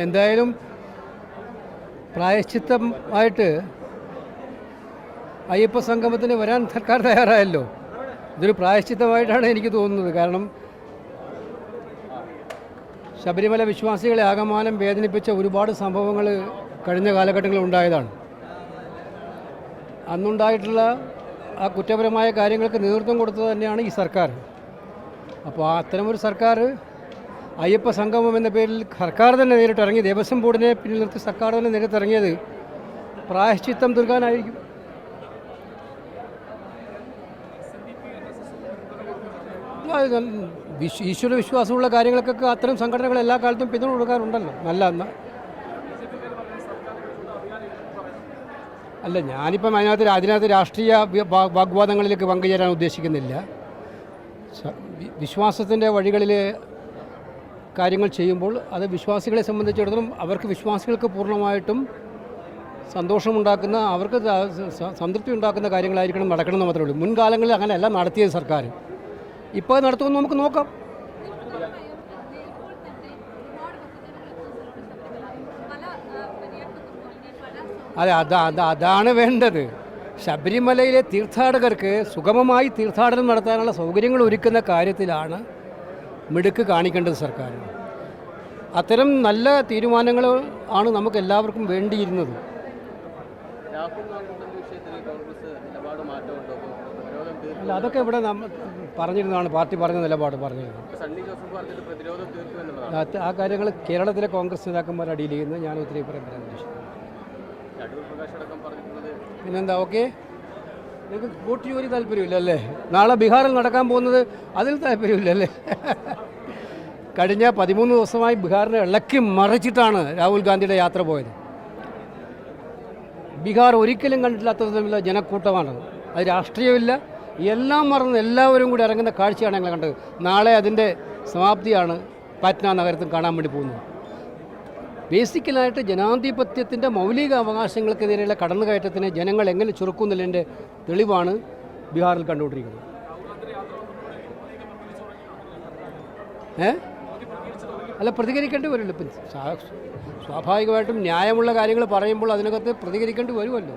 എന്തായാലും പ്രായശ്ചിത്തമായിട്ട് അയ്യപ്പ സംഗമത്തിന് വരാൻ സർക്കാർ തയ്യാറായല്ലോ. ഇതൊരു പ്രായശ്ചിത്തമായിട്ടാണ് എനിക്ക് തോന്നുന്നത്. കാരണം ശബരിമല വിശ്വാസികളെ ആകമാനം വേദനിപ്പിച്ച ഒരുപാട് സംഭവങ്ങൾ കഴിഞ്ഞ കാലഘട്ടങ്ങളിൽ ഉണ്ടായതാണ്. അന്നുണ്ടായിട്ടുള്ള ആ കുറ്റപരമായ കാര്യങ്ങൾക്ക് നേതൃത്വം കൊടുത്തത് തന്നെയാണ് ഈ സർക്കാർ. അപ്പോൾ അത്തരമൊരു സർക്കാർ അയ്യപ്പ സംഗമം എന്ന പേരിൽ സർക്കാർ തന്നെ നേരിട്ടിറങ്ങി, ദേവസ്വം ബോർഡിനെ പിന്നിൽ നിർത്തി സർക്കാർ തന്നെ നേരിട്ടിറങ്ങിയത് പ്രായശ്ചിത്തം തീർക്കാനായിരിക്കും. ഈശ്വര വിശ്വാസമുള്ള കാര്യങ്ങൾക്കൊക്കെ അത്തരം സംഘടനകൾ എല്ലാ കാലത്തും പിന്തുണ കൊടുക്കാറുണ്ടല്ലോ. അല്ല, ഞാനിപ്പം അതിനകത്ത് രാഷ്ട്രീയ വാഗ്വാദങ്ങളിലേക്ക് പങ്കുചേരാൻ ഉദ്ദേശിക്കുന്നില്ല. വിശ്വാസത്തിൻ്റെ വഴികളിൽ കാര്യങ്ങൾ ചെയ്യുമ്പോൾ അത് വിശ്വാസികളെ സംബന്ധിച്ചിടത്തോളം അവർക്ക് വിശ്വാസികൾക്ക് പൂർണ്ണമായിട്ടും സന്തോഷമുണ്ടാക്കുന്ന, അവർക്ക് സംതൃപ്തി ഉണ്ടാക്കുന്ന കാര്യങ്ങളായിരിക്കണം നടക്കണമെന്ന് മാത്രമേ ഉള്ളൂ. മുൻകാലങ്ങളിൽ അങ്ങനെയല്ല നടത്തിയത് സർക്കാർ. ഇപ്പോൾ നടത്തുമെന്ന് നമുക്ക് നോക്കാം. അതാണ് വേണ്ടത്. ശബരിമലയിലെ തീർത്ഥാടകർക്ക് സുഗമമായി തീർത്ഥാടനം നടത്താനുള്ള സൗകര്യങ്ങൾ ഒരുക്കുന്ന കാര്യത്തിലാണ് മിടുക്ക് കാണിക്കേണ്ടത് സർക്കാർ. അത്തരം നല്ല തീരുമാനങ്ങൾ ആണ് നമുക്ക് എല്ലാവർക്കും വേണ്ടിയിരുന്നത്. അല്ല, അതൊക്കെ ഇവിടെ പറഞ്ഞിരുന്നതാണ്, പാർട്ടി പറഞ്ഞ നിലപാട് പറഞ്ഞിരുന്നു. ആ കാര്യങ്ങൾ കേരളത്തിലെ കോൺഗ്രസ് നേതാക്കന്മാർ ഡീൽ ചെയ്യുന്നത് ഞാൻ ഒത്തിരി പറയാൻ ഉദ്ദേശിക്കുന്നു. പിന്നെന്താ, ഓക്കെ, നിങ്ങൾക്ക് വോട്ട് ജോലി താല്പര്യമില്ല അല്ലേ? നാളെ ബീഹാറിൽ നടക്കാൻ പോകുന്നത് അതിൽ താല്പര്യമില്ലല്ലേ? കഴിഞ്ഞ 13 ദിവസമായി ബീഹാറിനെ ഇളക്കി മറിച്ചിട്ടാണ് രാഹുൽ ഗാന്ധിയുടെ യാത്ര പോയത്. ബീഹാർ ഒരിക്കലും കണ്ടിട്ടില്ലാത്തതുമില്ല ജനക്കൂട്ടമാണ്. അത് രാഷ്ട്രീയമില്ല, എല്ലാം മറന്ന് എല്ലാവരും കൂടി ഇറങ്ങുന്ന കാഴ്ചയാണ് ഞങ്ങൾ കണ്ടത്. നാളെ അതിൻ്റെ സമാപ്തിയാണ് പാറ്റ്ന നഗരത്തിൽ കാണാൻ വേണ്ടി പോകുന്നത്. ബേസിക്കലായിട്ട് ജനാധിപത്യത്തിൻ്റെ മൗലിക അവകാശങ്ങൾക്കെതിരെയുള്ള കടന്നുകയറ്റത്തിന് ജനങ്ങൾ എങ്ങനെ ചുരുക്കുന്നില്ലതിൻ്റെ തെളിവാണ് ബീഹാറിൽ കണ്ടുകൊണ്ടിരിക്കുന്നത്. അല്ല, പ്രതികരിക്കേണ്ടി വരുമല്ലോ. ഇപ്പം സ്വാഭാവികമായിട്ടും ന്യായമുള്ള കാര്യങ്ങൾ പറയുമ്പോൾ അതിനകത്ത് പ്രതികരിക്കേണ്ടി വരുമല്ലോ.